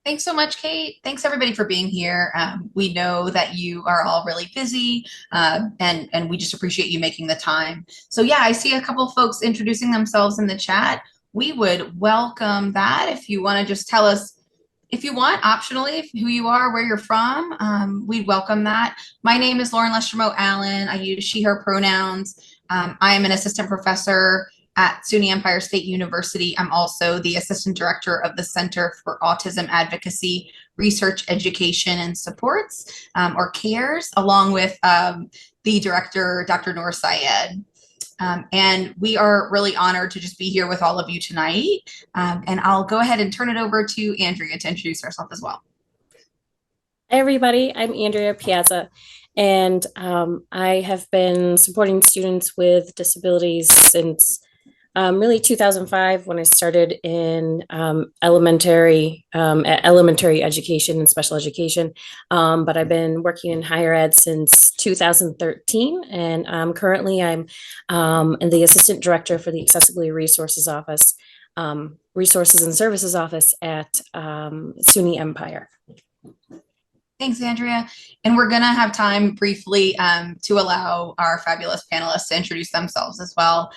Thanks so much, Kate. Thanks everybody for being here. We know that you are all really busy, and we just appreciate you making the time. So yeah, I see a couple of folks introducing themselves in the chat. We would welcome that if you want to just tell us, if you want, optionally, who you are, where you're from. We'd welcome that. My name is Lauren Lestermo Allen. I use she/her pronouns. I am an assistant professor at SUNY Empire State University. I'm also the assistant director of the Center for Autism Advocacy, Research, Education, and Supports, or CARES, along with the director, Dr. Noor Syed. And we are really honored to just be here with all of you tonight. And I'll go ahead and turn it over to Andrea to introduce herself as well. Hi, everybody. I'm Andrea Piazza, and I have been supporting students with disabilities since really 2005 when I started in elementary education and special education. But I've been working in higher ed since 2013, and currently I'm the assistant director for the Accessibility Resources and Services Office at SUNY Empire. Thanks, Andrea. And we're going to have time briefly to allow our fabulous panelists to introduce themselves as well.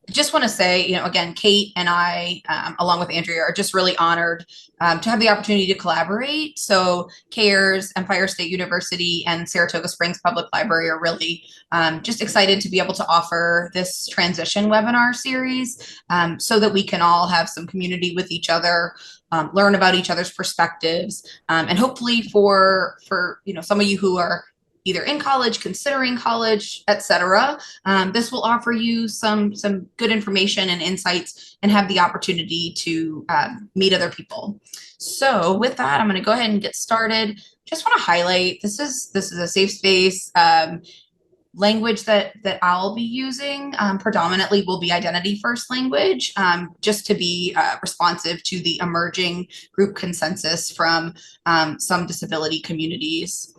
Just want to say, again, Kate and I, along with Andrea, are just really honored to have the opportunity to collaborate. So CARES, Empire State University, and Saratoga Springs Public Library are really just excited to be able to offer this transition webinar series so that we can all have some community with each other, learn about each other's perspectives, and hopefully for some of you who are either in college, considering college, etc. This will offer you some good information and insights and have the opportunity to meet other people. So with that, I'm going to go ahead and get started. Just want to highlight, this is a safe space. Language that I'll be using predominantly will be identity first language, just to be responsive to the emerging group consensus from some disability communities.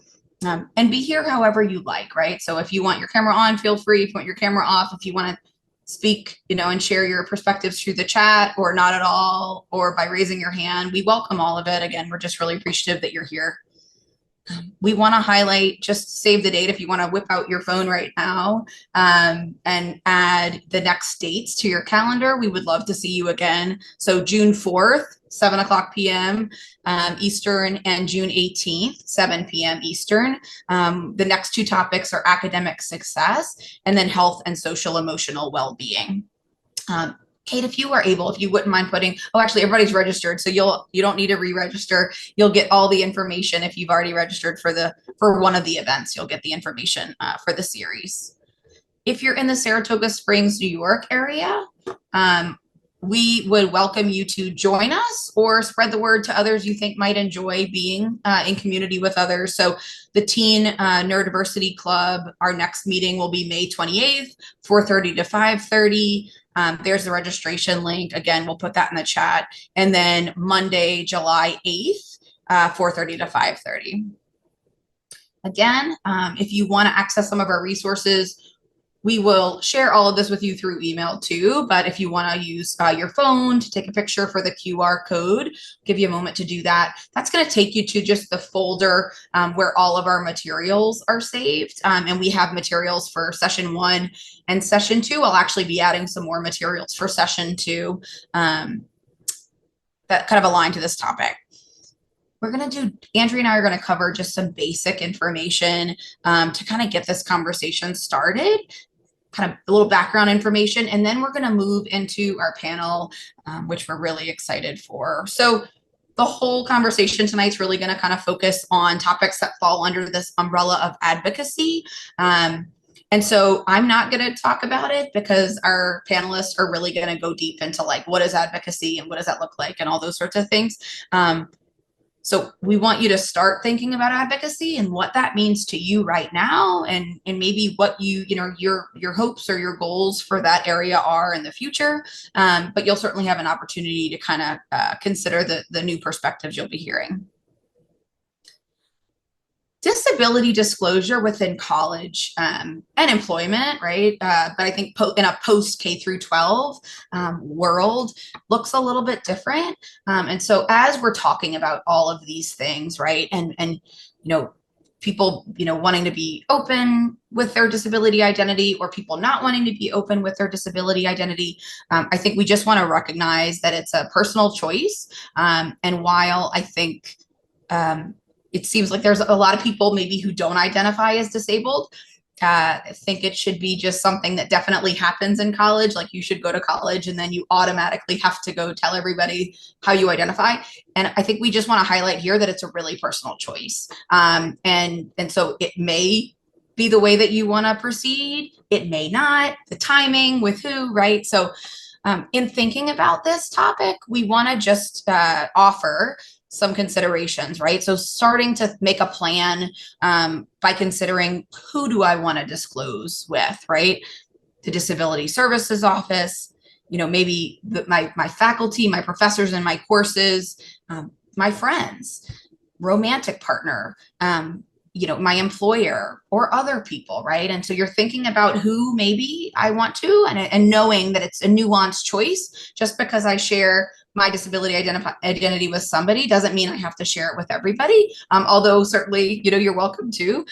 And be here however you like, right? So if you want your camera on, feel free. If you want your camera off, if you want to speak, and share your perspectives through the chat or not at all, or by raising your hand, we welcome all of it. Again, we're just really appreciative that you're here. We want to highlight, just save the date if you want to whip out your phone right now and add the next dates to your calendar. We would love to see you again. So June 4th, 7:00 p.m. Eastern, and June 18th, 7 p.m. Eastern. The next two topics are academic success and then health and social emotional well-being. Kate, if you are able, if you wouldn't mind putting, actually everybody's registered, so you don't need to re-register. You'll get all the information if you've already registered for one of the events. You'll get the information for the series. If you're in the Saratoga Springs, New York area, we would welcome you to join us or spread the word to others you think might enjoy being in community with others. So the Teen Neurodiversity Club, our next meeting will be May 28th, 4:30 to 5:30. There's the registration link. Again, we'll put that in the chat. And then Monday, July 8th, 4:30 to 5:30. Again, if you want to access some of our resources, we will share all of this with you through email too, but if you want to use your phone to take a picture for the QR code, give you a moment to do that. That's going to take you to just the folder where all of our materials are saved. And we have materials for session 1 and session 2. I'll actually be adding some more materials for session 2 that kind of align to this topic. Andrea and I are going to cover just some basic information to kind of get this conversation started, kind of a little background information, and then we're going to move into our panel, which we're really excited for. So the whole conversation tonight is really going to kind of focus on topics that fall under this umbrella of advocacy. And so I'm not going to talk about it because our panelists are really going to go deep into like, what is advocacy and what does that look like and all those sorts of things. So we want you to start thinking about advocacy and what that means to you right now, and maybe what your hopes or your goals for that area are in the future. But you'll certainly have an opportunity to kind of consider the new perspectives you'll be hearing. disability disclosure within college and employment, right? But I think in a post K through 12 world looks a little bit different. And so as we're talking about all of these things, right, and people wanting to be open with their disability identity or people not wanting to be open with their disability identity, I think we just want to recognize that it's a personal choice. And while I think it seems like there's a lot of people maybe who don't identify as disabled, I think it should be just something that definitely happens in college. Like, you should go to college and then you automatically have to go tell everybody how you identify. And I think we just want to highlight here that it's a really personal choice. And so it may be the way that you want to proceed. It may not, the timing with who, right? So in thinking about this topic, we want to just offer some considerations, right? So starting to make a plan by considering, who do I want to disclose with, right? The Disability Services Office, maybe my faculty, my professors in my courses, my friends, romantic partner, my employer, or other people, right? And so you're thinking about who maybe I want to, and knowing that it's a nuanced choice. Just because I share my disability identity with somebody doesn't mean I have to share it with everybody. Although certainly, you're welcome to.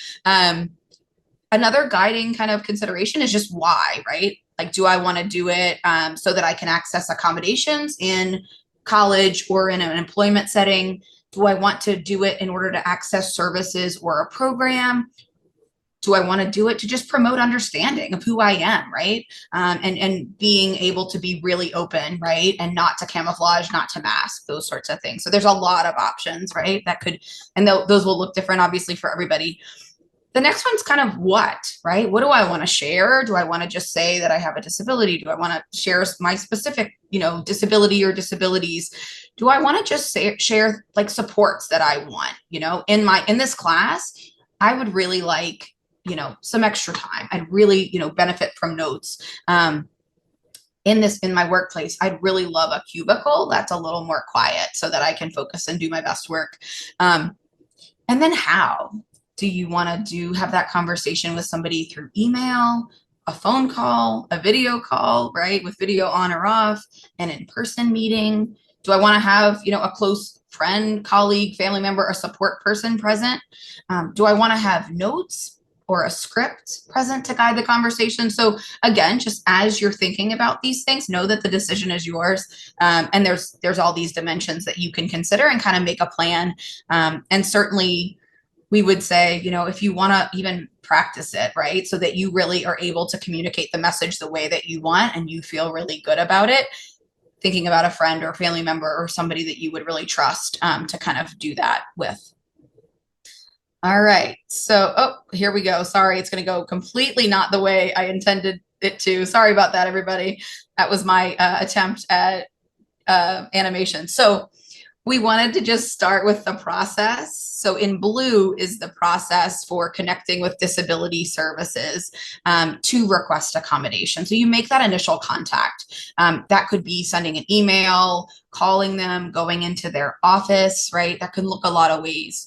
Another guiding kind of consideration is just why, right? Like, do I want to do it so that I can access accommodations in college or in an employment setting? Do I want to do it in order to access services or a program? Do I want to do it to just promote understanding of who I am, right? And being able to be really open, right? And not to camouflage, not to mask, those sorts of things. So there's a lot of options, right? That could, and those will look different, obviously, for everybody. The next one's kind of what, right? What do I want to share? Do I want to just say that I have a disability? Do I want to share my specific, disability or disabilities? Do I want to just share like supports that I want, in this class? I would really like, some extra time. I'd really, benefit from notes. In my workplace, I'd really love a cubicle that's a little more quiet so that I can focus and do my best work. And then how do you want to have that conversation with somebody? Through email, a phone call, a video call, right? With video on or off, an in-person meeting. Do I want to have, a close friend, colleague, family member, a support person present? Do I want to have notes or a script present to guide the conversation? So again, just as you're thinking about these things, know that the decision is yours. And there's all these dimensions that you can consider and kind of make a plan. And certainly we would say, if you want to even practice it, right? So that you really are able to communicate the message the way that you want and you feel really good about it, thinking about a friend or family member or somebody that you would really trust to kind of do that with. All right. So, here we go. Sorry, it's going to go completely not the way I intended it to. Sorry about that, everybody. That was my attempt at animation. So we wanted to just start with the process. So in blue is the process for connecting with disability services to request accommodation. So you make that initial contact. That could be sending an email, calling them, going into their office, right? That can look a lot of ways.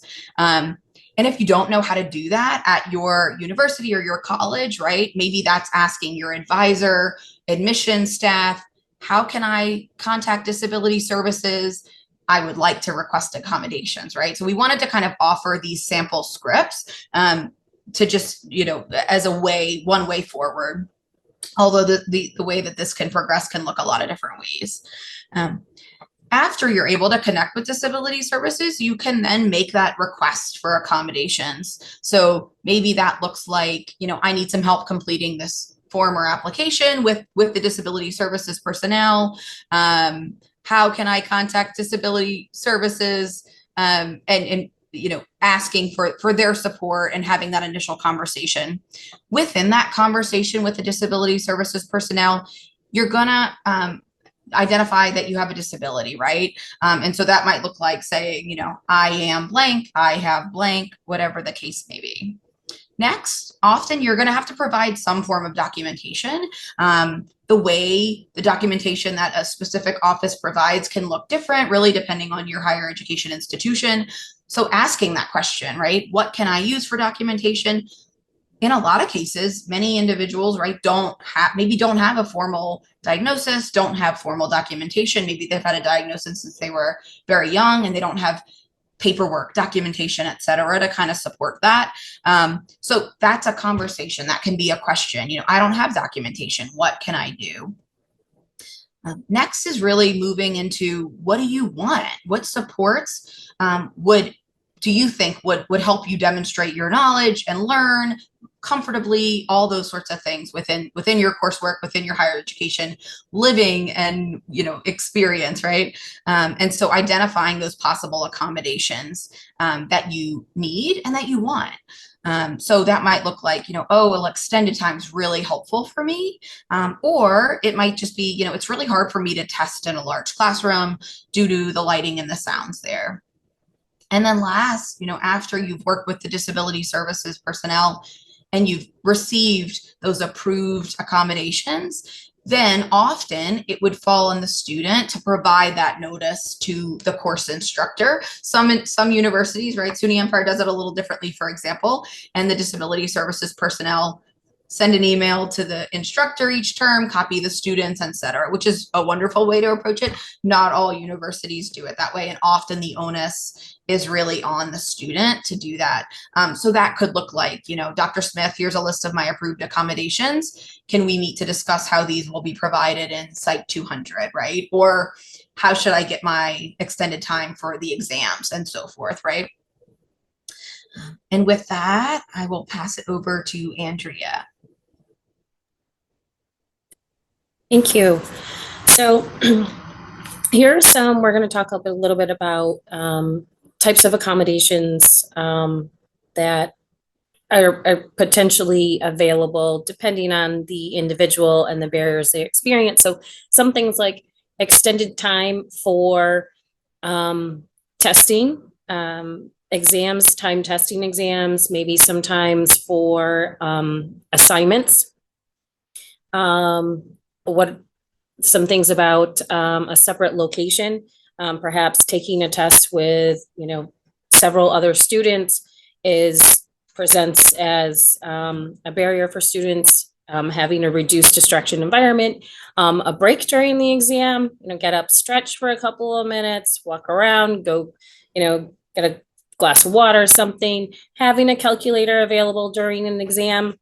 And if you don't know how to do that at your university or your college, right? Maybe that's asking your advisor, admission staff, how can I contact disability services? I would like to request accommodations, right? So we wanted to kind of offer these sample scripts to just, as one way forward. Although the way that this can progress can look a lot of different ways. After you're able to connect with disability services, you can then make that request for accommodations. So maybe that looks like, I need some help completing this form or application with the disability services personnel. How can I contact disability services, and asking for their support and having that initial conversation. Within that conversation with the disability services personnel, you're gonna identify that you have a disability, right? And so that might look like saying, I am blank, I have blank, whatever the case may be. Next, often you're going to have to provide some form of documentation. The way the documentation that a specific office provides can look different, really depending on your higher education institution. So asking that question, right? What can I use for documentation? In a lot of cases, many individuals, right, don't have a formal diagnosis, don't have formal documentation. Maybe they've had a diagnosis since they were very young and they don't have paperwork, documentation, et cetera, to kind of support that. So that's a conversation. That can be a question. I don't have documentation. What can I do? Next is really moving into, what do you want? What supports would do you think would help you demonstrate your knowledge and learn comfortably, all those sorts of things within your coursework, within your higher education living and experience, right? And so identifying those possible accommodations that you need and that you want. So that might look like, oh, well, extended time is really helpful for me. Or it might just be, it's really hard for me to test in a large classroom due to the lighting and the sounds there. And then last, after you've worked with the disability services personnel and you've received those approved accommodations, then often it would fall on the student to provide that notice to the course instructor. Some universities, right, SUNY Empire does it a little differently, for example, and the disability services personnel send an email to the instructor each term, copy the students, et cetera, which is a wonderful way to approach it. Not all universities do it that way, and often the onus is really on the student to do that. So that could look like, Dr. Smith, here's a list of my approved accommodations. Can we meet to discuss how these will be provided in Site 200, right? Or how should I get my extended time for the exams and so forth, right? And with that, I will pass it over to Andrea. Thank you. So here's we're going to talk a little bit about types of accommodations that are potentially available depending on the individual and the barriers they experience. So some things like extended time for testing, exams, time testing exams, maybe sometimes for assignments. What some things about a separate location, perhaps taking a test with several other students presents as a barrier for students. Having a reduced distraction environment, a break during the exam, get up, stretch for a couple of minutes, walk around, go, get a glass of water or something, having a calculator available during an exam,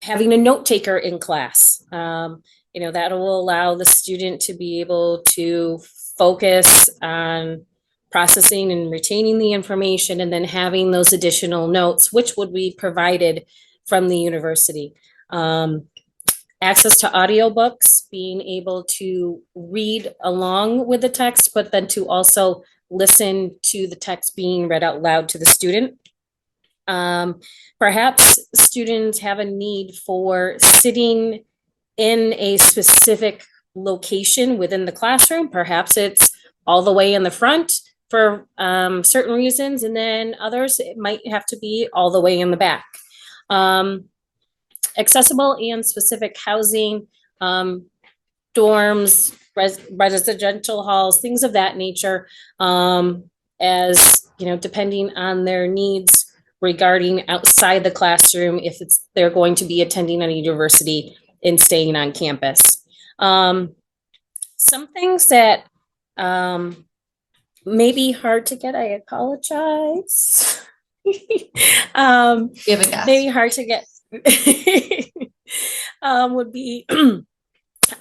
having a note taker in class, that will allow the student to be able to focus on processing and retaining the information, and then having those additional notes, which would be provided from the university. Access to audiobooks, being able to read along with the text, but then to also listen to the text being read out loud to the student. Perhaps students have a need for sitting in a specific location within the classroom. Perhaps it's all the way in the front for certain reasons, and then others, it might have to be all the way in the back. Accessible and specific housing, dorms, residential halls, things of that nature, as depending on their needs regarding outside the classroom, if they're going to be attending a university and staying on campus. Some things that may be hard to get, I apologize. Give a guess. Maybe hard to get would be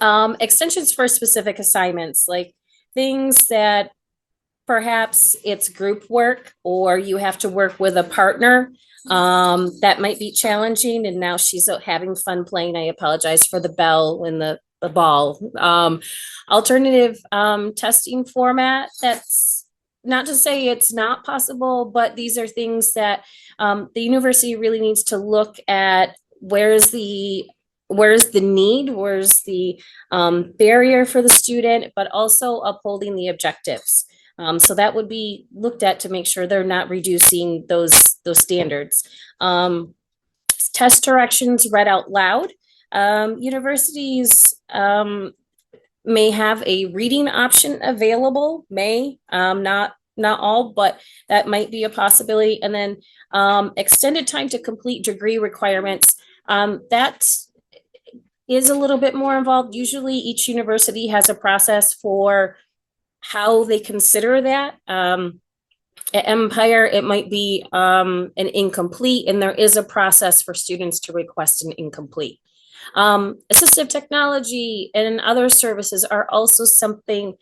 extensions for specific assignments, like things that perhaps it's group work or you have to work with a partner. That might be challenging, and now she's having fun playing. I apologize for the bell and the ball. Alternative testing format, that's not to say it's not possible, but these are things that the university really needs to look at. Where's the need, where's the barrier for the student, but also upholding the objectives. So that would be looked at to make sure they're not reducing those standards. Test directions read out loud. Universities may have a reading option available, not not all, but that might be a possibility. And then extended time to complete degree requirements. That is a little bit more involved. Usually each university has a process for how they consider that. At Empire, it might be an incomplete, and there is a process for students to request an incomplete. Assistive technology and other services are also something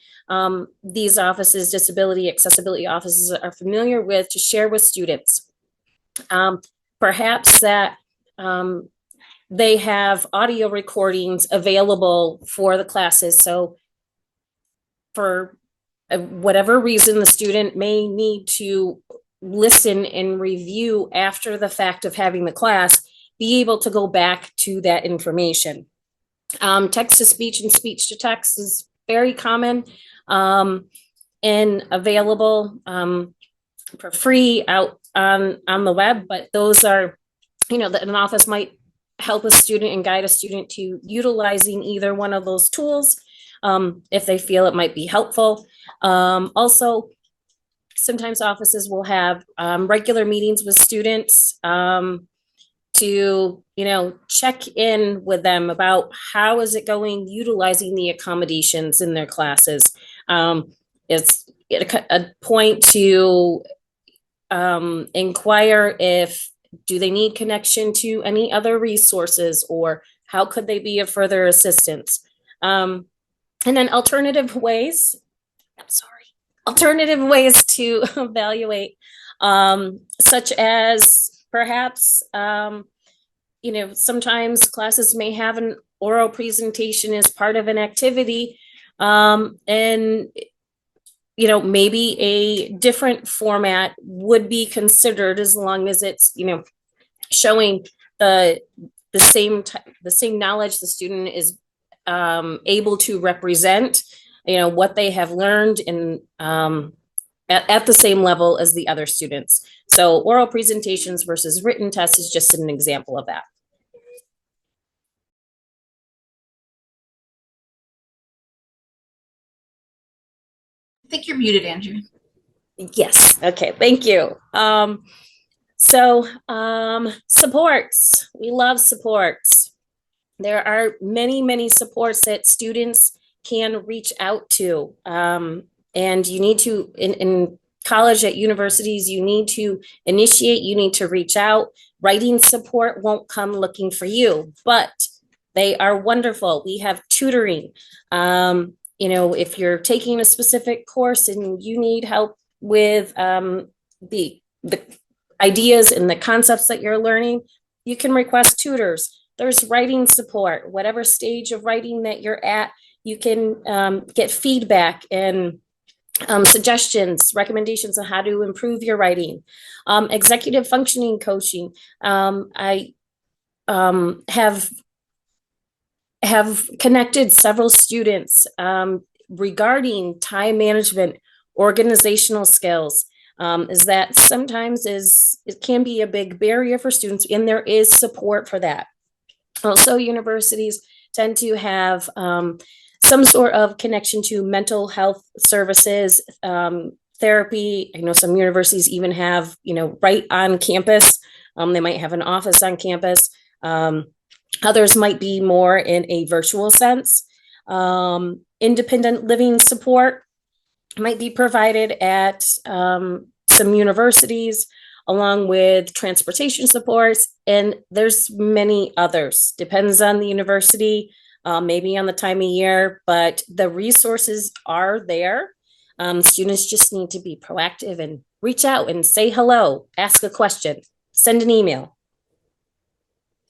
these offices, disability accessibility offices, are familiar with to share with students. Perhaps that they have audio recordings available for the classes. So for whatever reason, the student may need to listen and review after the fact of having the class, be able to go back to that information. Text to speech and speech to text is very common and available for free out on the web, but those are, that an office might help a student and guide a student to utilizing either one of those tools if they feel it might be helpful. Also, sometimes offices will have regular meetings with students to, check in with them about how is it going utilizing the accommodations in their classes. It's a point to inquire if do they need connection to any other resources, or how could they be of further assistance. And then alternative ways to evaluate, such as perhaps, sometimes classes may have an oral presentation as part of an activity, and maybe a different format would be considered, as long as it's, showing the same knowledge the student is able to represent, what they have learned in at the same level as the other students. So oral presentations versus written tests is just an example of that. I think you're muted, Andrew. Yes. Okay. Thank you. Supports. We love supports. There are many, many supports that students can reach out to. And you need to, in college, at universities, you need to initiate, you need to reach out. Writing support won't come looking for you, but they are wonderful. We have tutoring. If you're taking a specific course and you need help with the ideas and the concepts that you're learning, you can request tutors. There's writing support. Whatever stage of writing that you're at, you can get feedback and suggestions, recommendations on how to improve your writing. Executive functioning coaching. I have connected several students regarding time management, organizational skills. Is that sometimes it can be a big barrier for students, and there is support for that. Also, universities tend to have some sort of connection to mental health services, therapy. I know some universities even have, right on campus. They might have an office on campus. Others might be more in a virtual sense. Independent living support might be provided at some universities, along with transportation supports, and there's many others. Depends on the university, maybe on the time of year, but the resources are there. Students just need to be proactive and reach out and say hello, ask a question, send an email.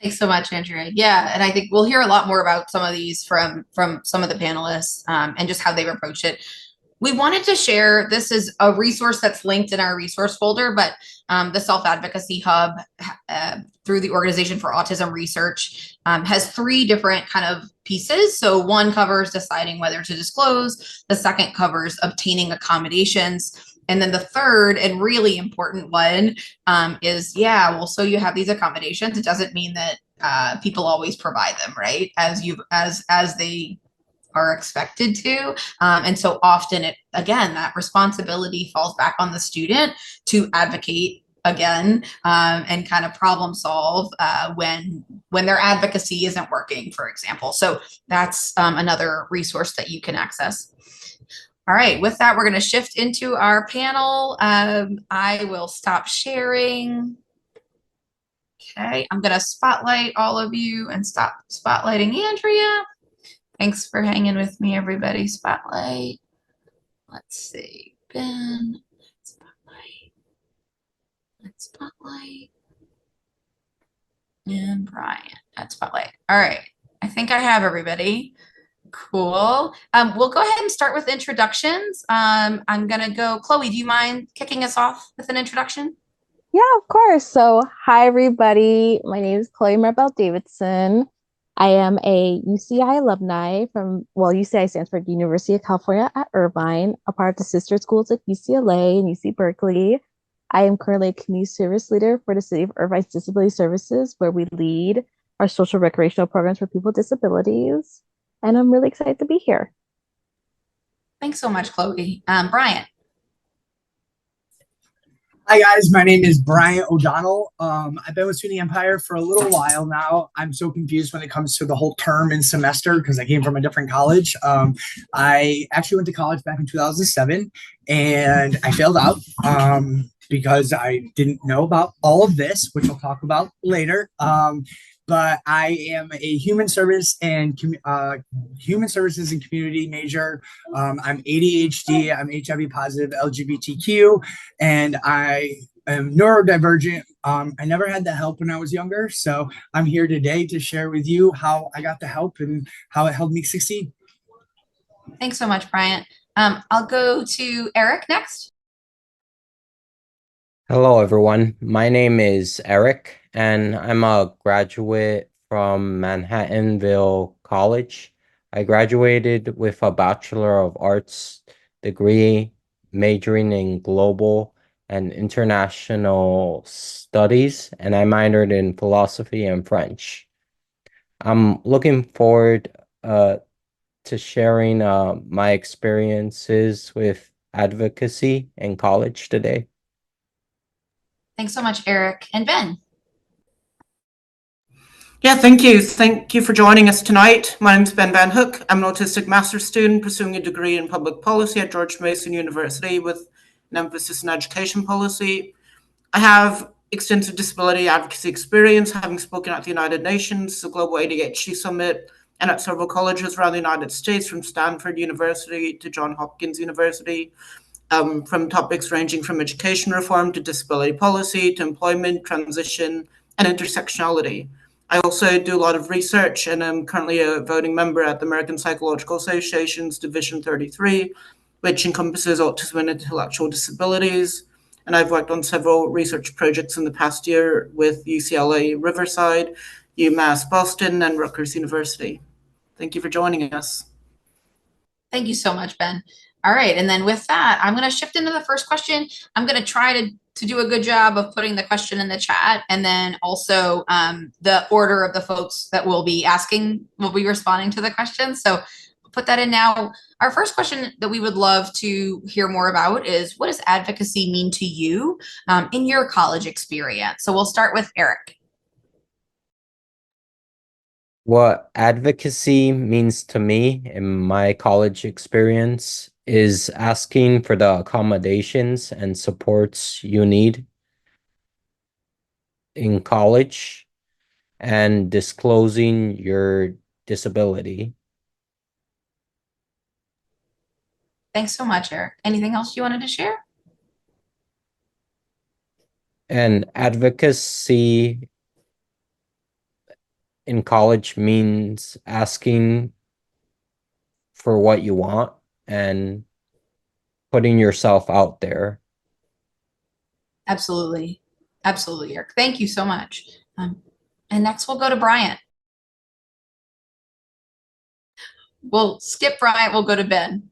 Thanks so much, Andrea. Yeah, and I think we'll hear a lot more about some of these from some of the panelists and just how they've approached it. We wanted to share, this is a resource that's linked in our resource folder, but the Self-Advocacy Hub through the Organization for Autism Research has 3 different kind of pieces. So one covers deciding whether to disclose, the second covers obtaining accommodations, and then the third and really important one is, so you have these accommodations. It doesn't mean that people always provide them, right? As they are expected to. And so often again, that responsibility falls back on the student to advocate again, and kind of problem solve when their advocacy isn't working, for example. So that's another resource that you can access. All right, with that, we're going to shift into our panel. I will stop sharing. Okay, I'm going to spotlight all of you and stop spotlighting Andrea. Thanks for hanging with me, everybody. Spotlight. Let's see. Ben. Spotlight. Let's spotlight. And Brian at spotlight. All right. I think I have everybody. Cool. We'll go ahead and start with introductions. I'm going to go. Chloe, do you mind kicking us off with an introduction? Yeah, of course. So, hi, everybody. My name is Chloe Maribel Davidson. I am a UCI alumni from, well, UCI stands for University of California at Irvine, a part of the sister schools at UCLA and UC Berkeley. I am currently a community service leader for the City of Irvine's Disability Services, where we lead our social recreational programs for people with disabilities. And I'm really excited to be here. Thanks so much, Chloe. Brian. Hi guys, my name is Brian O'Donnell. I've been with SUNY Empire for a little while now. I'm so confused when it comes to the whole term and semester because I came from a different college. I actually went to college back in 2007 and I failed out because I didn't know about all of this, which I'll talk about later. But I am a human services and community major. I'm ADHD, I'm HIV positive, LGBTQ, and I am neurodivergent. I never had the help when I was younger, so I'm here today to share with you how I got the help and how it helped me succeed. Thanks so much, Brian. I'll go to Eric next. Hello, everyone. My name is Eric, and I'm a graduate from Manhattanville College. I graduated with a Bachelor of Arts degree, majoring in global and international studies, and I minored in philosophy and French. I'm looking forward to sharing my experiences with advocacy in college today. Thanks so much, Eric. And Ben. Yeah, thank you. Thank you for joining us tonight. My name is Ben Van Hook. I'm an autistic master's student pursuing a degree in public policy at George Mason University with an emphasis in education policy. I have extensive disability advocacy experience, having spoken at the United Nations, the Global ADHD Summit, and at several colleges around the United States, from Stanford University to Johns Hopkins University. From topics ranging from education reform to disability policy to employment, transition, and intersectionality. I also do a lot of research and I'm currently a voting member at the American Psychological Association's Division 33, which encompasses autism and intellectual disabilities. And I've worked on several research projects in the past year with UCLA Riverside, UMass Boston, and Rutgers University. Thank you for joining us. Thank you so much, Ben. All right, and then with that, I'm going to shift into the first question. I'm going to try to do a good job of putting the question in the chat, and then also the order of the folks that will be responding to the question. So put that in now. Our first question that we would love to hear more about is, what does advocacy mean to you in your college experience? So we'll start with Eric. What advocacy means to me in my college experience is asking for the accommodations and supports you need in college and disclosing your disability. Thanks so much, Eric. Anything else you wanted to share? And advocacy in college means asking for what you want and putting yourself out there. Absolutely. Absolutely, Eric. Thank you so much. And next we'll go to Brian. We'll skip Brian. We'll go to Ben.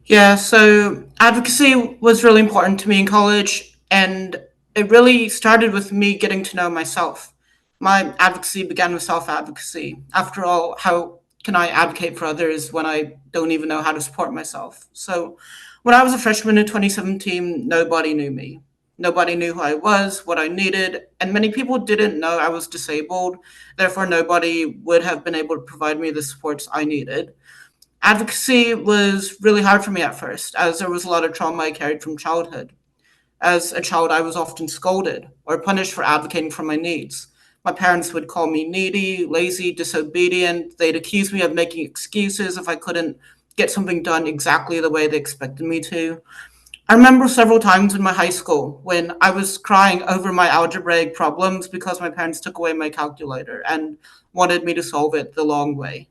Yeah, so advocacy was really important to me in college, and it really started with me getting to know myself. My advocacy began with self-advocacy. After all, how can I advocate for others when I don't even know how to support myself? So when I was a freshman in 2017, nobody knew me. Nobody knew who I was, what I needed, and many people didn't know I was disabled. Therefore, nobody would have been able to provide me the supports I needed. Advocacy was really hard for me at first, as there was a lot of trauma I carried from childhood. As a child, I was often scolded or punished for advocating for my needs. My parents would call me needy, lazy, disobedient. They'd accuse me of making excuses if I couldn't get something done exactly the way they expected me to. I remember several times in my high school when I was crying over my algebraic problems because my parents took away my calculator and wanted me to solve it the long way.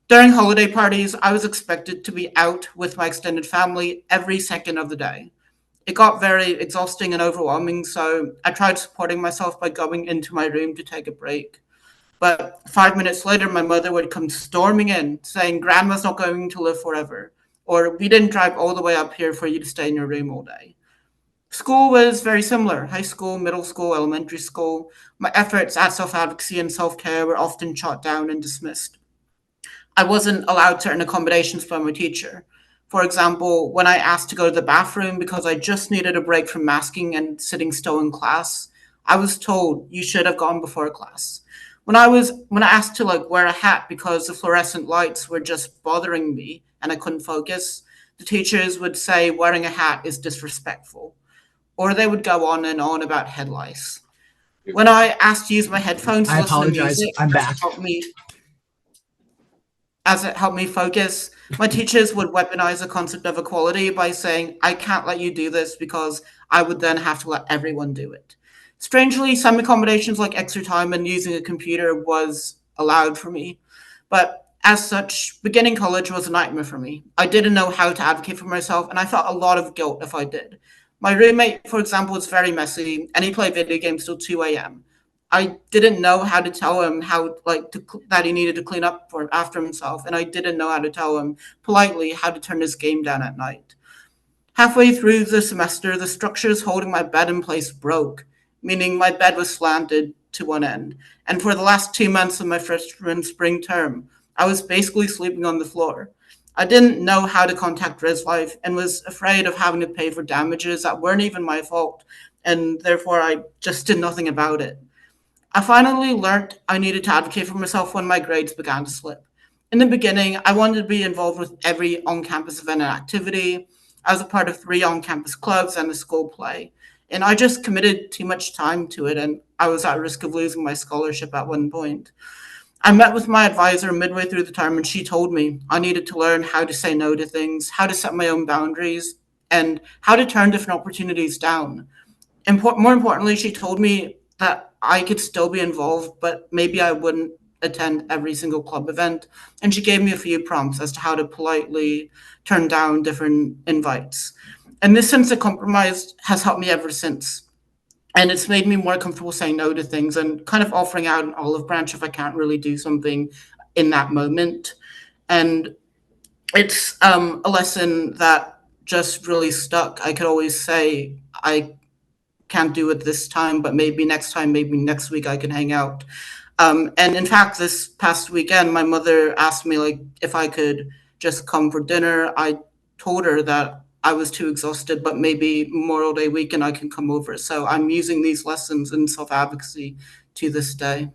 During holiday parties, I was expected to be out with my extended family every second of the day. It got very exhausting and overwhelming, so I tried supporting myself by going into my room to take a break. But 5 minutes later, my mother would come storming in, saying, "Grandma's not going to live forever," or "We didn't drive all the way up here for you to stay in your room all day." School was very similar: high school, middle school, elementary school. My efforts at self advocacy and self care were often shot down and dismissed. I wasn't allowed certain accommodations by my teacher. For example, when I asked to go to the bathroom because I just needed a break from masking and sitting still in class, I was told you should have gone before class. When I asked to like wear a hat because the fluorescent lights were just bothering me and I couldn't focus, the teachers would say wearing a hat is disrespectful. Or they would go on and on about head lice. When I asked to use my headphones to I listen to apologize. music, I'm back. As it helped me focus, my teachers would weaponize the concept of equality by saying, "I can't let you do this because I would then have to let everyone do it." Strangely, some accommodations like extra time and using a computer was allowed for me. But as such, beginning college was a nightmare for me. I didn't know how to advocate for myself, and I felt a lot of guilt if I did. My roommate, for example, was very messy, and he played video games till 2 a.m. I didn't know how to tell him that he needed to clean up for after himself, and I didn't know how to tell him politely how to turn his game down at night. Halfway through the semester, the structures holding my bed in place broke, meaning my bed was slanted to one end. And for the last 2 months of my freshman spring term, I was basically sleeping on the floor. I didn't know how to contact Res Life and was afraid of having to pay for damages that weren't even my fault, and therefore I just did nothing about it. I finally learned I needed to advocate for myself when my grades began to slip. In the beginning, I wanted to be involved with every on campus event and activity. I was a part of 3 on campus clubs and a school play. And I just committed too much time to it, and I was at risk of losing my scholarship at one point. I met with my advisor midway through the term, and she told me I needed to learn how to say no to things, how to set my own boundaries, and how to turn different opportunities down. More importantly, she told me that I could still be involved, but maybe I wouldn't attend every single club event. And she gave me a few prompts as to how to politely turn down different invites. And this sense of compromise has helped me ever since. And it's made me more comfortable saying no to things and kind of offering out an olive branch if I can't really do something in that moment. And it's a lesson that just really stuck. I could always say, I can't do it this time, but maybe next time, maybe next week I can hang out. And in fact, this past weekend, my mother asked me like if I could just come for dinner. I told her that I was too exhausted, but maybe Memorial Day weekend I can come over. So I'm using these lessons in self-advocacy to this day.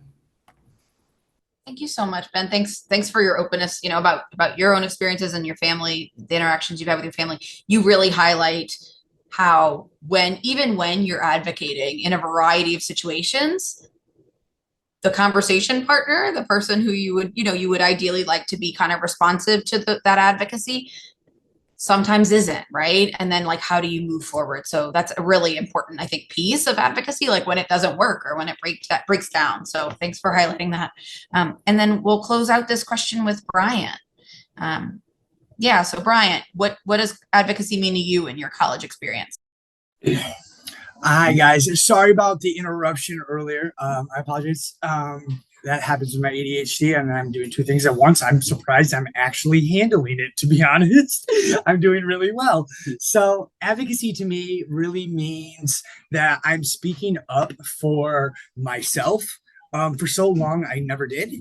Thank you so much, Ben. Thanks for your openness, about your own experiences and your family, the interactions you've had with your family. You really highlight how even when you're advocating in a variety of situations, the conversation partner, the person who you would ideally like to be kind of responsive to that advocacy, sometimes isn't, right? And then like, how do you move forward? So that's a really important, I think, piece of advocacy, like when it doesn't work or when it breaks down. So thanks for highlighting that. And then we'll close out this question with Bryant. Yeah, so Bryant, what does advocacy mean to you in your college experience? Hi guys, sorry about the interruption earlier. I apologize. That happens with my ADHD, and I'm doing 2 things at once. I'm surprised I'm actually handling it, to be honest. I'm doing really well. So advocacy to me really means that I'm speaking up for myself, For so long, I never did.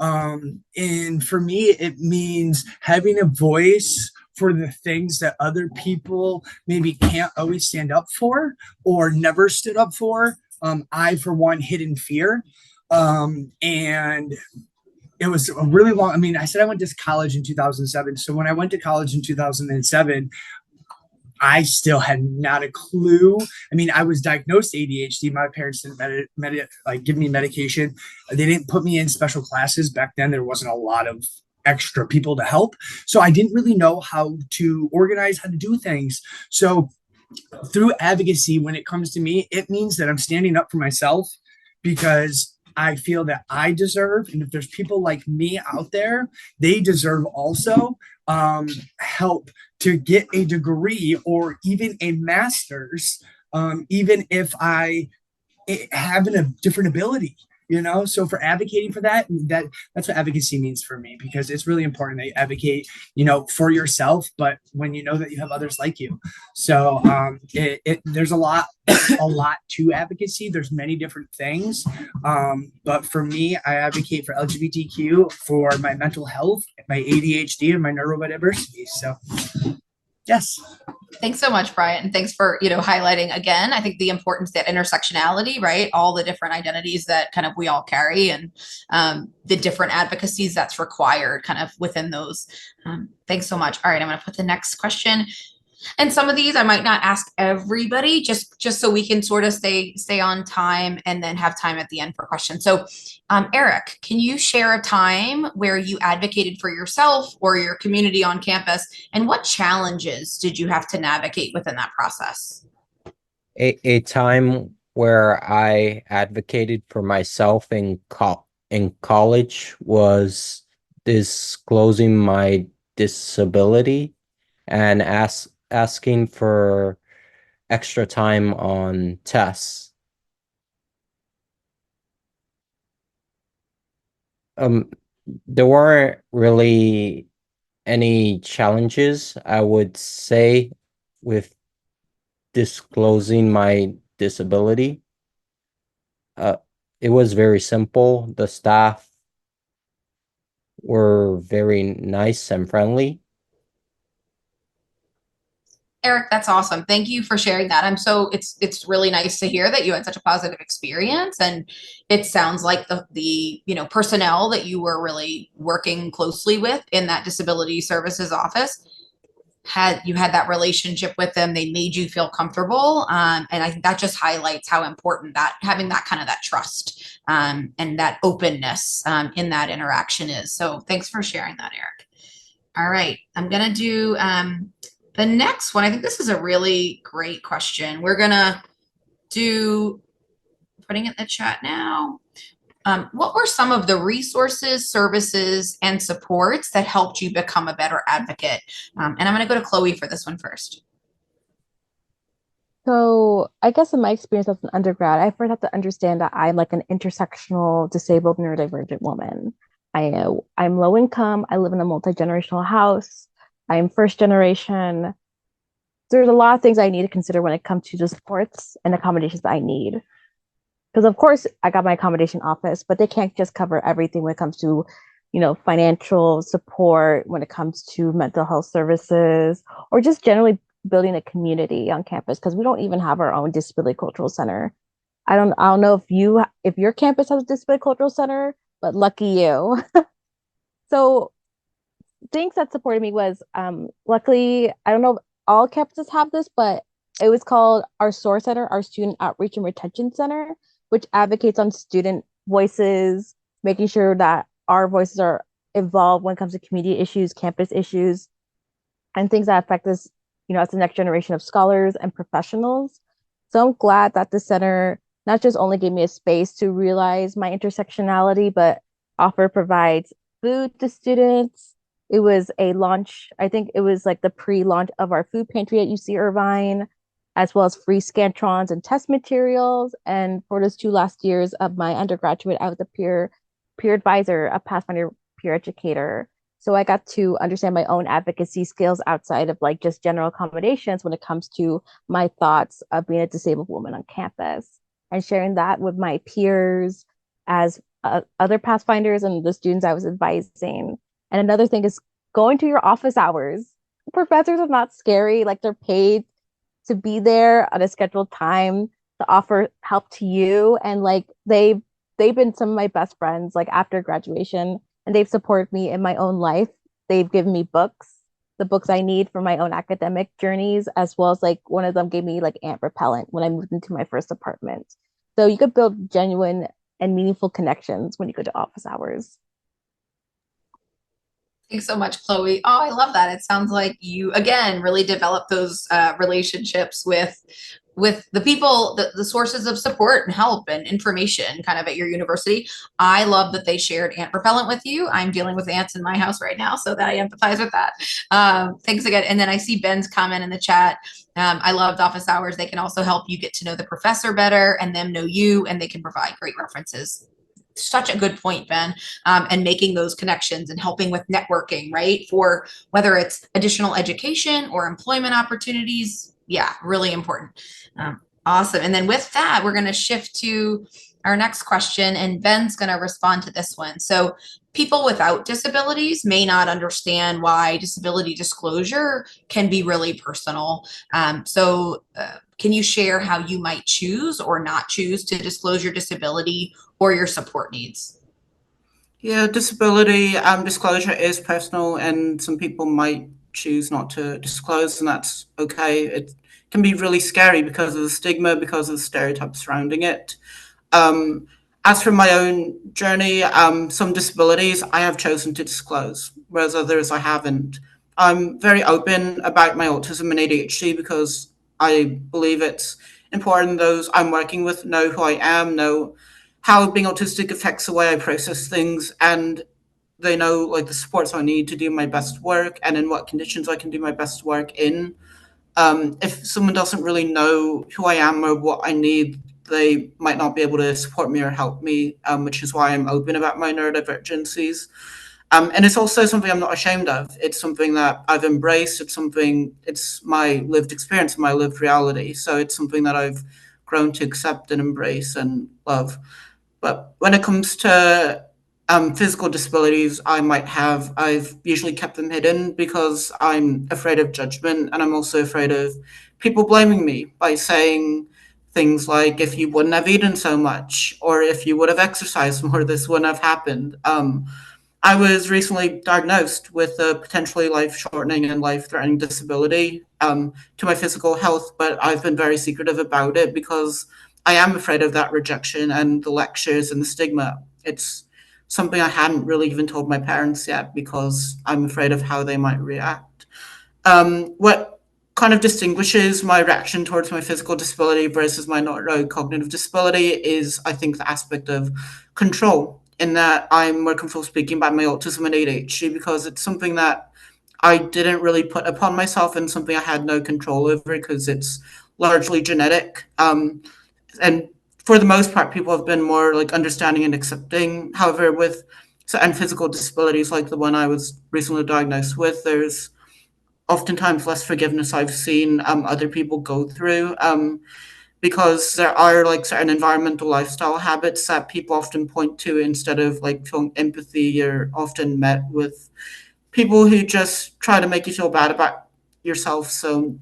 And for me, it means having a voice for the things that other people maybe can't always stand up for or never stood up for. I, for one, hid in fear. And it was a really long, I mean, I said I went to college in 2007. So when I went to college in 2007, I still had not a clue. I mean, I was diagnosed ADHD. My parents didn't like give me medication. They didn't put me in special classes back then. There wasn't a lot of extra people to help, so I didn't really know how to organize, how to do things. So through advocacy, when it comes to me, it means that I'm standing up for myself because I feel that I deserve, and if there's people like me out there, they deserve also help to get a degree or even a master's, even if I have a different ability. So for advocating for that's what advocacy means for me, because it's really important that you advocate for yourself, but when you know that you have others like you. So there's a lot to advocacy. There's many different things, but for me, I advocate for LGBTQ, for my mental health, my ADHD, and my neurodiversity. So yes. Thanks so much, Brian. And thanks for, highlighting again, I think the importance that intersectionality, right? All the different identities that kind of we all carry, and the different advocacies that's required kind of within those. Thanks so much. All right, I'm going to put the next question. And some of these I might not ask everybody, just so we can sort of stay on time and then have time at the end for questions. So Eric, can you share a time where you advocated for yourself or your community on campus, and what challenges did you have to navigate within that process? A time where I advocated for myself in college was disclosing my disability and asking for extra time on tests. There weren't really any challenges, I would say, with disclosing my disability. It was very simple. The staff were very nice and friendly. Eric, that's awesome. Thank you for sharing that. It's really nice to hear that you had such a positive experience, and it sounds like the personnel that you were really working closely with in that disability services office had that relationship with them. They made you feel comfortable, and I think that just highlights how important that having that kind of that trust and that openness in that interaction is. So thanks for sharing that, Eric. All right, I'm gonna do the next one. I think this is a really great question. We're gonna do, putting it in the chat now. What were some of the resources, services, and supports that helped you become a better advocate? And I'm gonna go to Chloe for this one first. So I guess in my experience as an undergrad, I first have to understand that I'm like an intersectional, disabled, neurodivergent woman. I'm low income. I live in a multi-generational house. I'm first generation. There's a lot of things I need to consider when it comes to the supports and accommodations that I need. Because of course I got my accommodation office, but they can't just cover everything when it comes to, financial support, when it comes to mental health services, or just generally building a community on campus, because we don't even have our own disability cultural center. I don't know if your campus has a disability cultural center, but lucky you. So things that supported me was luckily, I don't know if all campuses have this, but it was called our SOAR Center, our Student Outreach and Retention Center, which advocates on student voices, making sure that our voices are involved when it comes to community issues, campus issues, and things that affect us, as the next generation of scholars and professionals. So I'm glad that the center not just only gave me a space to realize my intersectionality, but provides food to students. It was a launch, I think it was like the pre-launch of our food pantry at UC Irvine, as well as free Scantrons and test materials. And for those 2 last years of my undergraduate, I was a peer advisor, a Pathfinder peer educator. So I got to understand my own advocacy skills outside of like just general accommodations when it comes to my thoughts of being a disabled woman on campus, and sharing that with my peers as other Pathfinders and the students I was advising. And another thing is going to your office hours. Professors are not scary, like they're paid to be there at a scheduled time to offer help to you. And like they've been some of my best friends like after graduation, and they've supported me in my own life. They've given me books, the books I need for my own academic journeys, as well as like one of them gave me like ant repellent when I moved into my first apartment. So you could build genuine and meaningful connections when you go to office hours. Thanks so much, Chloe. Oh, I love that. It sounds like you again really develop those relationships with the people, the sources of support and help and information kind of at your university. I love that they shared ant repellent with you. I'm dealing with ants in my house right now, so that I empathize with that. Thanks again. And then I see Ben's comment in the chat. I loved office hours. They can also help you get to know the professor better and them know you, and they can provide great references. Such a good point, Ben, and making those connections and helping with networking, right? For whether it's additional education or employment opportunities. Yeah, really important. Awesome. And then with that, we're going to shift to our next question, and Ben's going to respond to this one. So people without disabilities may not understand why disability disclosure can be really personal. Can you share how you might choose or not choose to disclose your disability or your support needs? Yeah, disability disclosure is personal, and some people might choose not to disclose, and that's okay. It can be really scary because of the stigma, because of the stereotypes surrounding it. Um, as for my own journey, some disabilities I have chosen to disclose, whereas others I haven't. I'm very open about my autism and ADHD because I believe it's important those I'm working with know who I am, know how being autistic affects the way I process things, and they know like the supports I need to do my best work and in what conditions I can do my best work in. If someone doesn't really know who I am or what I need, they might not be able to support me or help me, which is why I'm open about my neurodivergencies. And it's also something I'm not ashamed of. It's something that I've embraced. It's my lived experience, my lived reality. So it's something that I've grown to accept and embrace and love. But when it comes to physical disabilities I've usually kept them hidden because I'm afraid of judgment, and I'm also afraid of people blaming me by saying things like, if you wouldn't have eaten so much, or if you would have exercised more, this wouldn't have happened. I was recently diagnosed with a potentially life-shortening and life-threatening disability to my physical health, but I've been very secretive about it because I am afraid of that rejection and the lectures and the stigma. It's something I hadn't really even told my parents yet because I'm afraid of how they might react. What kind of distinguishes my reaction towards my physical disability versus my neurocognitive disability is, I think, the aspect of control, in that I'm more comfortable speaking about my autism and ADHD because it's something that I didn't really put upon myself and something I had no control over because it's largely genetic. And for the most part, people have been more like understanding and accepting. However, with certain physical disabilities like the one I was recently diagnosed with, there's oftentimes less forgiveness I've seen other people go through because there are like certain environmental lifestyle habits that people often point to instead of like feeling empathy. You're often met with people who just try to make you feel bad about yourself. So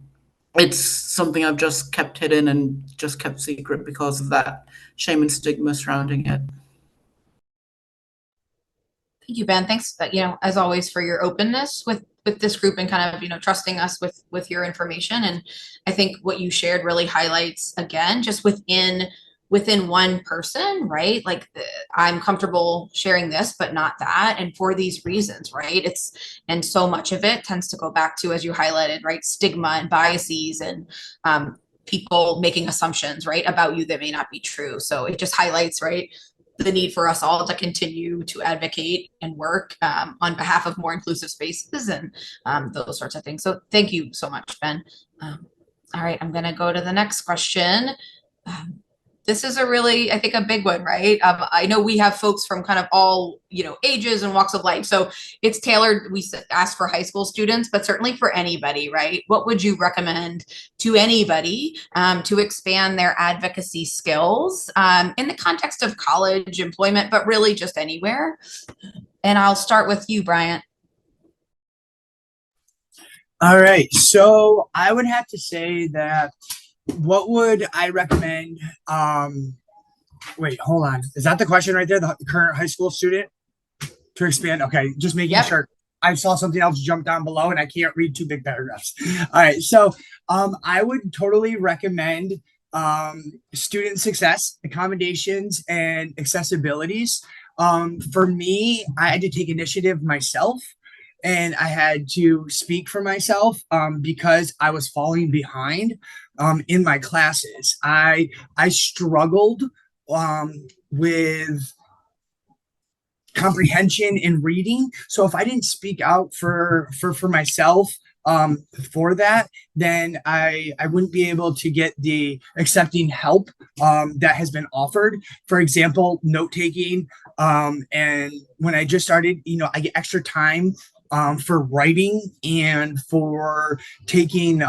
it's something I've just kept hidden and just kept secret because of that shame and stigma surrounding it. Thank you, Ben. Thanks, as always, for your openness with this group and kind of, trusting us with your information. And I think what you shared really highlights, again, just within one person, right? Like I'm comfortable sharing this, but not that. And for these reasons, right? And so much of it tends to go back to, as you highlighted, right? Stigma and biases and people making assumptions, right? About you that may not be true. So it just highlights, right? The need for us all to continue to advocate and work on behalf of more inclusive spaces and those sorts of things. So thank you so much, Ben. All right, I'm going to go to the next question. this is a really, I think, a big one, right? I know we have folks from kind of all, ages and walks of life. So it's tailored. We ask for high school students, but certainly for anybody, right? What would you recommend to anybody to expand their advocacy skills in the context of college, employment, but really just anywhere? And I'll start with you, Bryant. All right. So I would have to say that what would I recommend? Wait, hold on. Is that the question right there? The current high school student to expand? Okay, just making sure. I saw something else jump down below and I can't read two big paragraphs. All right. So I would totally recommend student success, accommodations, and accessibilities. For me, I had to take initiative myself and I had to speak for myself because I was falling behind in my classes. I struggled with comprehension and reading. So if I didn't speak out for myself for that, then I wouldn't be able to get the accepting help that has been offered. For example, note taking. And when I just started, I get extra time for writing and for taking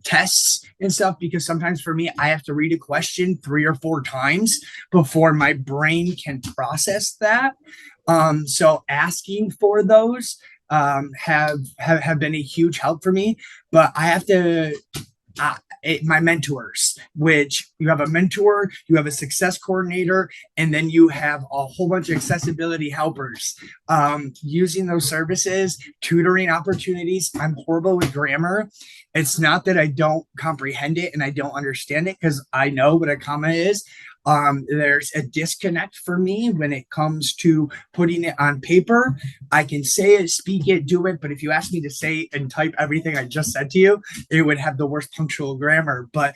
tests and stuff, because sometimes for me, I have to read a question 3 or 4 times before my brain can process that. So asking for those have been a huge help for me, but I have to my mentors, which you have a mentor, you have a success coordinator, and then you have a whole bunch of accessibility helpers. Using those services, tutoring opportunities. I'm horrible with grammar. It's not that I don't comprehend it and I don't understand it, because I know what a comma is. There's a disconnect for me when it comes to putting it on paper. I can say it, speak it, do it, but if you ask me to say and type everything I just said to you, it would have the worst punctual grammar. But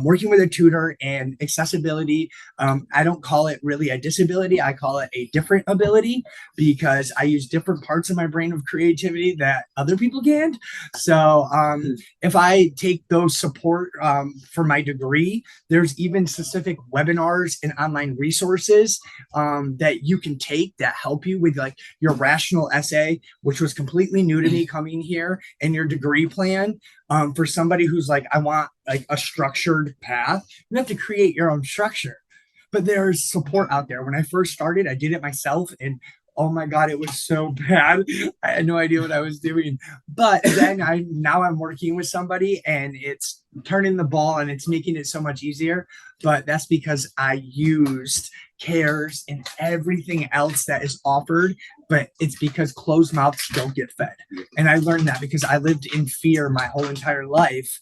working with a tutor and accessibility, I don't call it really a disability. I call it a different ability, because I use different parts of my brain of creativity that other people can't. So if I take those support for my degree, there's even specific webinars and online resources that you can take that help you with like your rational essay, which was completely new to me coming here, and your degree plan. For somebody who's like, I want like a structured path, you have to create your own structure. But there's support out there. When I first started, I did it myself, and oh my God, it was so bad. I had no idea what I was doing. But then now I'm working with somebody and it's turning the ball and it's making it so much easier. But that's because I used CARES and everything else that is offered. But it's because closed mouths don't get fed. And I learned that because I lived in fear my whole entire life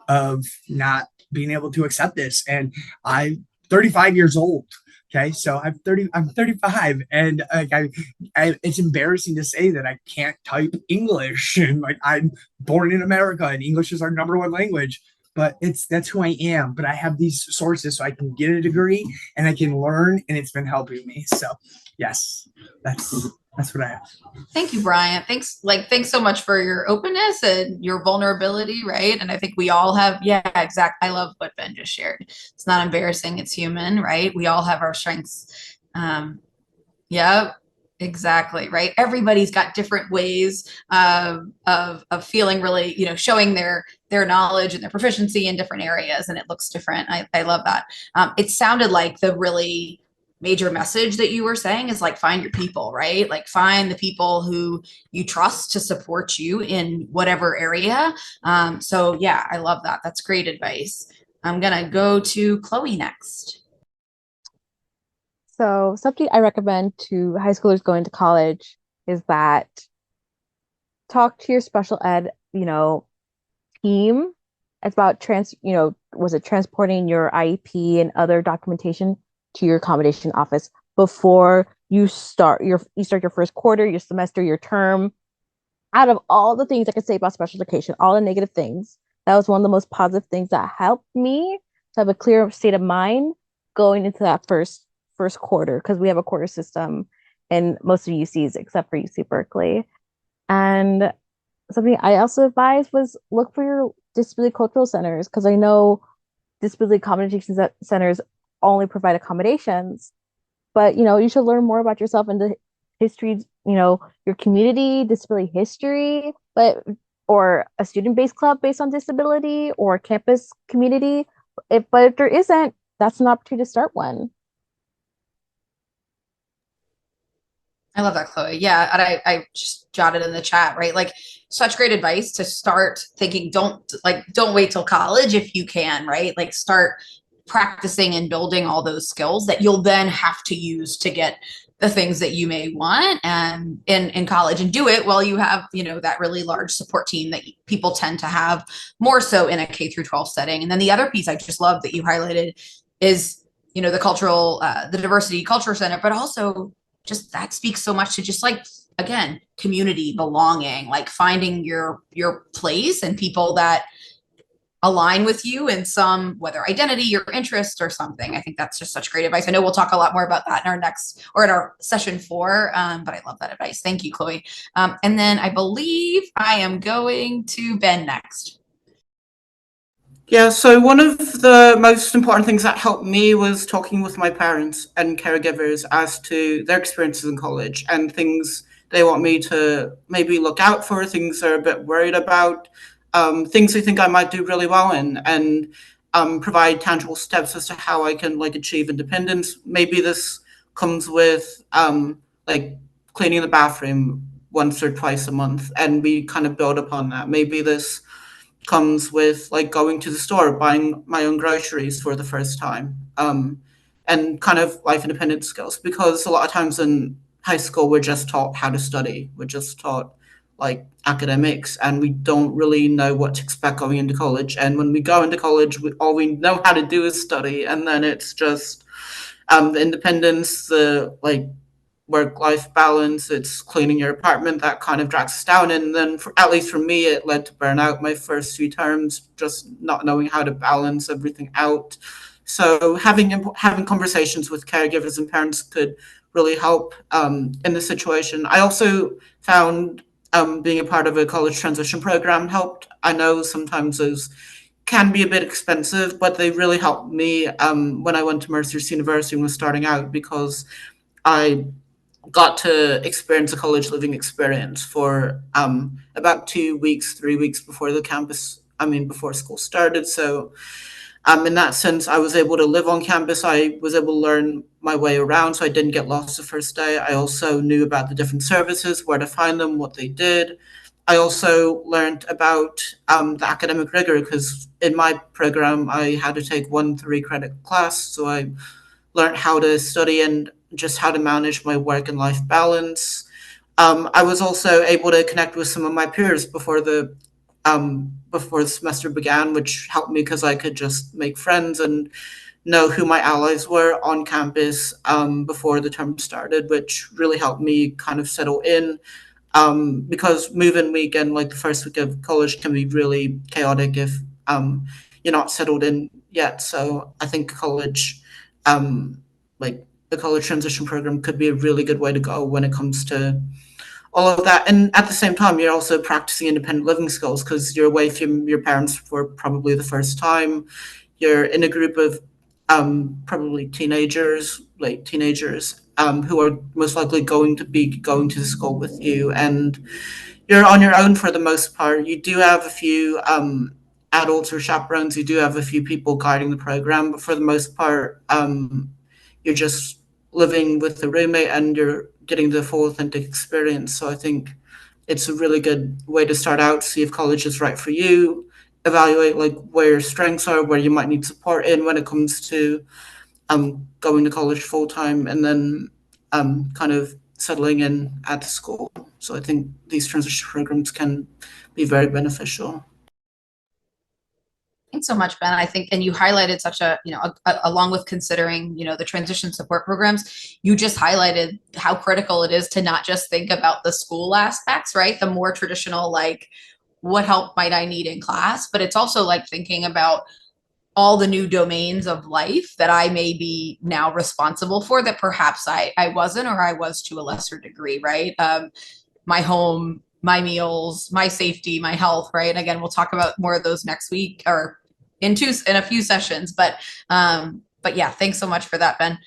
of not being able to accept this. And I'm 35 years old. Okay, so I'm 35, and it's embarrassing to say that I can't type English, and like I'm born in America, and English is our #1 language. But that's who I am. But I have these sources, so I can get a degree and I can learn, and it's been helping me. So, yes, that's what I have. Thank you, Brian. Thanks so much for your openness and your vulnerability, right? And I think we all have, exactly. I love what Ben just shared. It's not embarrassing, it's human, right? We all have our strengths. Yeah, exactly, right? Everybody's got different ways of feeling really, showing their knowledge and their proficiency in different areas, and it looks different. I love that. It sounded like the really major message that you were saying is like, find your people, right? Like find the people who you trust to support you in whatever area. So yeah, I love that. That's great advice. I'm gonna go to Chloe next. So something I recommend to high schoolers going to college is that talk to your special ed, team. It's about was it transporting your IEP and other documentation to your accommodation office before you start your first quarter, your semester, your term. Out of all the things I could say about special education, all the negative things, that was one of the most positive things that helped me to have a clear state of mind going into that first quarter, because we have a quarter system in most of UCs except for UC Berkeley. And something I also advised was look for your disability cultural centers, because I know disability accommodations centers only provide accommodations, but you should learn more about yourself and the history, your community, disability history, or a student-based club based on disability or campus community. But if there isn't, that's an opportunity to start one. I love that, Chloe. Yeah. And I just jotted in the chat, right? Like such great advice to start thinking, don't wait till college if you can, right? Like start practicing and building all those skills that you'll then have to use to get the things that you may want and in college, and do it while you have, that really large support team that people tend to have more so in a K through 12 setting. And then the other piece I just love that you highlighted is, the cultural, the diversity culture center, but also just that speaks so much to just like, again, community belonging, like finding your place and people that align with you in some, whether identity or interest or something. I think that's just such great advice. I know we'll talk a lot more about that in our next, or in our session 4, but I love that advice. Thank you, Chloe. And then I believe I am going to Ben next. Yeah, so one of the most important things that helped me was talking with my parents and caregivers as to their experiences in college and things they want me to maybe look out for, things they're a bit worried about, things they think I might do really well in, and provide tangible steps as to how I can achieve independence. Maybe this comes with like cleaning the bathroom once or twice a month, and we kind of build upon that. Maybe this comes with going to the store, buying my own groceries for the first time, and kind of life independent skills. Because a lot of times in high school, we're just taught how to study. We're just taught academics, and we don't really know what to expect going into college. And when we go into college, all we know how to do is study, and then it's just the independence, the work-life balance, it's cleaning your apartment that kind of drags us down. And then at least for me, it led to burnout my first few terms, just not knowing how to balance everything out. So having conversations with caregivers and parents could really help in this situation. I also found being a part of a college transition program helped. I know sometimes those can be a bit expensive, but they really helped me when I went to Mercer University and was starting out, because I got to experience a college living experience for about 2 weeks, 3 weeks before before school started. So in that sense, I was able to live on campus. I was able to learn my way around, so I didn't get lost the first day. I also knew about the different services, where to find them, what they did. I also learned about the academic rigor, because in my program, I had to take 1 3-credit class. So I learned how to study and just how to manage my work and life balance. I was also able to connect with some of my peers before the semester began, which helped me because I could just make friends and know who my allies were on campus before the term started, which really helped me kind of settle in. Because move-in week and the first week of college can be really chaotic if you're not settled in yet. So I think college, the college transition program could be a really good way to go when it comes to all of that. And at the same time, you're also practicing independent living skills, because you're away from your parents for probably the first time. You're in a group of probably teenagers, who are most likely going to be going to school with you, and you're on your own for the most part. You do have a few adults or chaperones. You do have a few people guiding the program, but for the most part, you're just living with a roommate and you're getting the full authentic experience. So I think it's a really good way to start out, see if college is right for you, evaluate where your strengths are, where you might need support in when it comes to going to college full time, and then kind of settling in at the school. So I think these transition programs can be very beneficial. Thanks so much, Ben. I think, and you highlighted such along with considering, the transition support programs, you just highlighted how critical it is to not just think about the school aspects, right? The more traditional, what help might I need in class, but it's also thinking about all the new domains of life that I may be now responsible for that perhaps I wasn't, or I was to a lesser degree, right? My home, my meals, my safety, my health, right? And again, we'll talk about more of those next week or in a few sessions, but But yeah, thanks so much for that, Ben.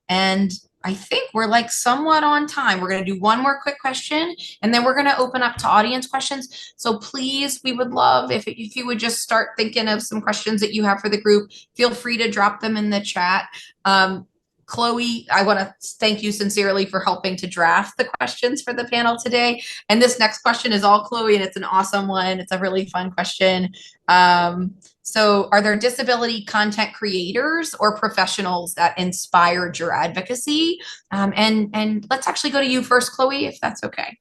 And I think we're like somewhat on time. We're going to do one more quick question, and then we're going to open up to audience questions. So please, we would love if you would just start thinking of some questions that you have for the group. Feel free to drop them in the chat. Chloe, I want to thank you sincerely for helping to draft the questions for the panel today. And this next question is all Chloe, and it's an awesome one. It's a really fun question. So are there disability content creators or professionals that inspired your advocacy? And let's actually go to you first, Chloe, if that's okay.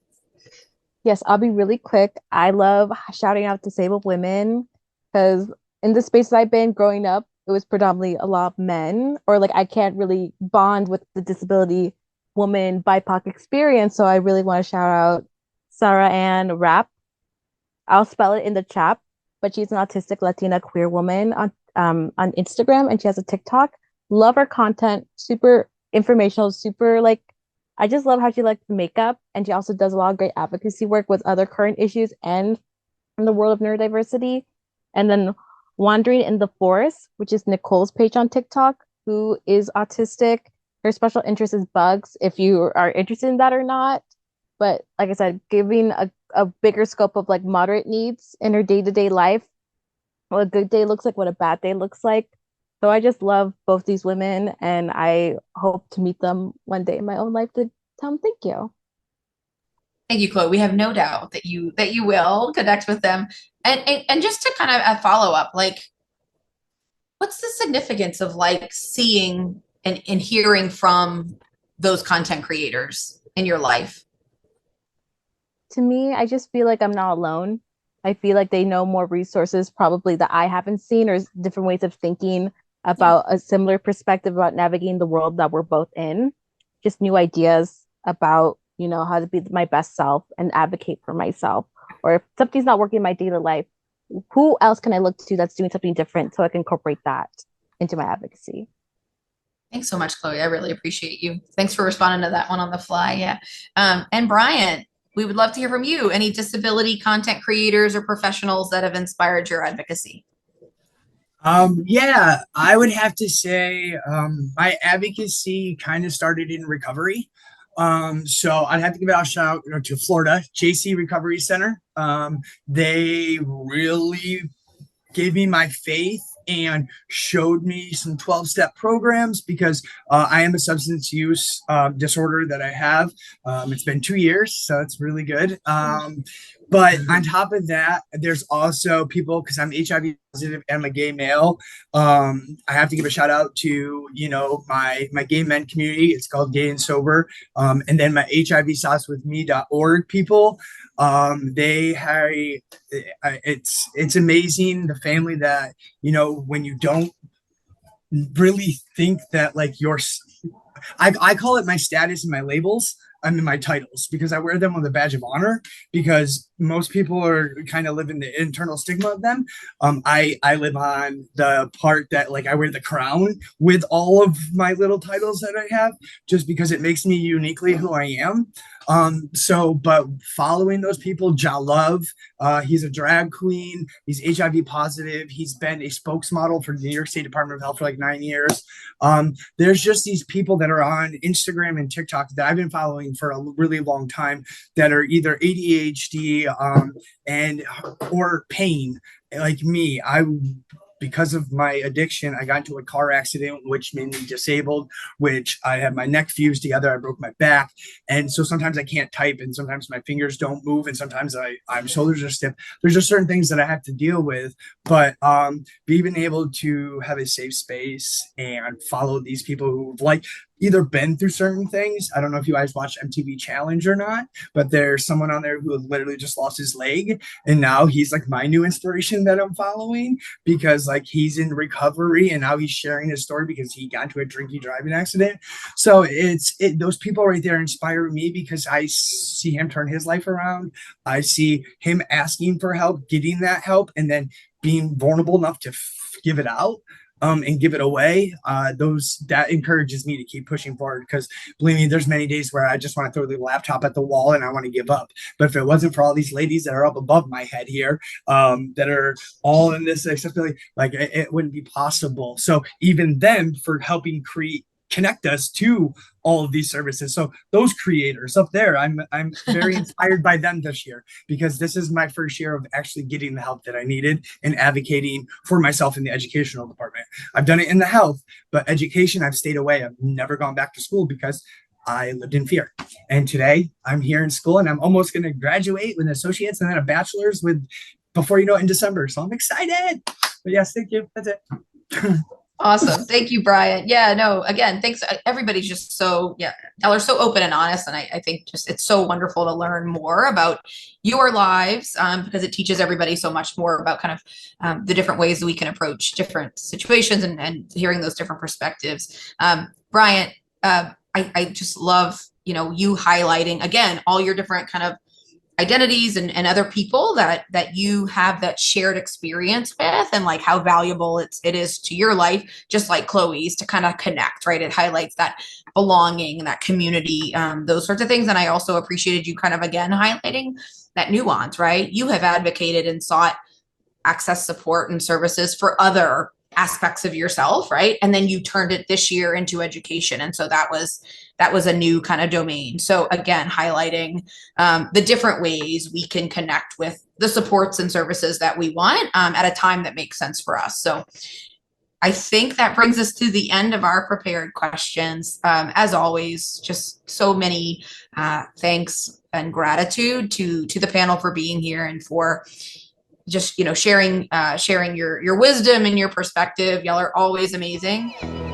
Yes, I'll be really quick. I love shouting out disabled women because in the space that I've been growing up, it was predominantly a lot of men, or like I can't really bond with the disability woman BIPOC experience. So I really want to shout out Sarah Ann Rapp. I'll spell it in the chat, but she's an autistic Latina queer woman on Instagram, and she has a TikTok. Love her content, super informational, super like I just love how she likes makeup, and she also does a lot of great advocacy work with other current issues and in the world of neurodiversity. And then Wandering in the Forest, which is Nicole's page on TikTok, who is autistic. Her special interest is bugs, if you are interested in that or not. But like I said, giving a bigger scope of like moderate needs in her day-to-day life, what a good day looks like, what a bad day looks like. So I just love both these women, and I hope to meet them one day in my own life to tell them thank you. Thank you, Chloe. We have no doubt that you will connect with them. And just to kind of a follow up, like, what's the significance of like seeing and hearing from those content creators in your life? To me, I just feel like I'm not alone. I feel like they know more resources probably that I haven't seen, or different ways of thinking about a similar perspective about navigating the world that we're both in. Just new ideas about, how to be my best self and advocate for myself. Or if something's not working in my daily life, who else can I look to that's doing something different so I can incorporate that into my advocacy? Thanks so much, Chloe. I really appreciate you. Thanks for responding to that one on the fly. Yeah. And Brian, we would love to hear from you. Any disability content creators or professionals that have inspired your advocacy? Yeah, I would have to say my advocacy kind of started in recovery. So I'd have to give a shout out to Florida JC Recovery Center. They really gave me my faith and showed me some 12-step programs because I am a substance use disorder that I have. It's been 2 years, so it's really good. But on top of that, there's also people, because I'm HIV positive and I'm a gay male. I have to give a shout out to, my gay men community. It's called Gay and Sober. And then my HIVSauceWithMe.org people. They have, it's amazing the family that, when you don't really think that like I call it my status and my labels. I mean, my titles, because I wear them with a badge of honor, because most people are kind of living the internal stigma of them. I live on the part that like I wear the crown with all of my little titles that I have, just because it makes me uniquely who I am. But following those people, Ja Love, he's a drag queen. He's HIV positive. He's been a spokesmodel for the New York State Department of Health for like 9 years. There's just these people that are on Instagram and TikTok that I've been following for a really long time that are either ADHD or pain like me. Because of my addiction, I got into a car accident, which made me disabled, which I had my neck fused together. I broke my back. And so sometimes I can't type, and sometimes my fingers don't move, and sometimes I'm shoulders are stiff. There's just certain things that I have to deal with. But being able to have a safe space and follow these people who've like either been through certain things. I don't know if you guys watch MTV Challenge or not, but there's someone on there who literally just lost his leg, and now he's like my new inspiration that I'm following, because like he's in recovery and now he's sharing his story because he got into a drinking driving accident. So those people right there inspire me, because I see him turn his life around. I see him asking for help, getting that help, and then being vulnerable enough to give it out. and give it away, that encourages me to keep pushing forward. Because believe me, there's many days where I just want to throw the laptop at the wall and I want to give up. But if it wasn't for all these ladies that are up above my head here, that are all in this accessibility, like it wouldn't be possible. So even them for helping connect us to all of these services. So those creators up there, I'm very inspired by them this year, because this is my first year of actually getting the help that I needed and advocating for myself in the educational department. I've done it in the health, but education, I've stayed away. I've never gone back to school because I lived in fear. And today I'm here in school and I'm almost going to graduate with an associate's and then a bachelor's before you know it, in December. So I'm excited. But yes, thank you. That's it. Awesome. Thank you, Brian. Yeah, no, again, thanks. Everybody's just so, y'all are so open and honest. And I think just it's so wonderful to learn more about your lives, because it teaches everybody so much more about kind of the different ways that we can approach different situations and hearing those different perspectives. Brian, I just love, you highlighting, again, all your different kind of identities and other people that you have that shared experience with, and like how valuable it is to your life, just like Chloe's, to kind of connect, right? It highlights that belonging, that community, those sorts of things. And I also appreciated you kind of, again, highlighting that nuance, right? You have advocated and sought access, support, and services for other aspects of yourself, right? And then you turned it this year into education. And so that was a new kind of domain. So again, highlighting the different ways we can connect with the supports and services that we want at a time that makes sense for us. So I think that brings us to the end of our prepared questions. As always, just so many thanks and gratitude to the panel for being here and for just sharing your wisdom and your perspective. Y'all are always amazing.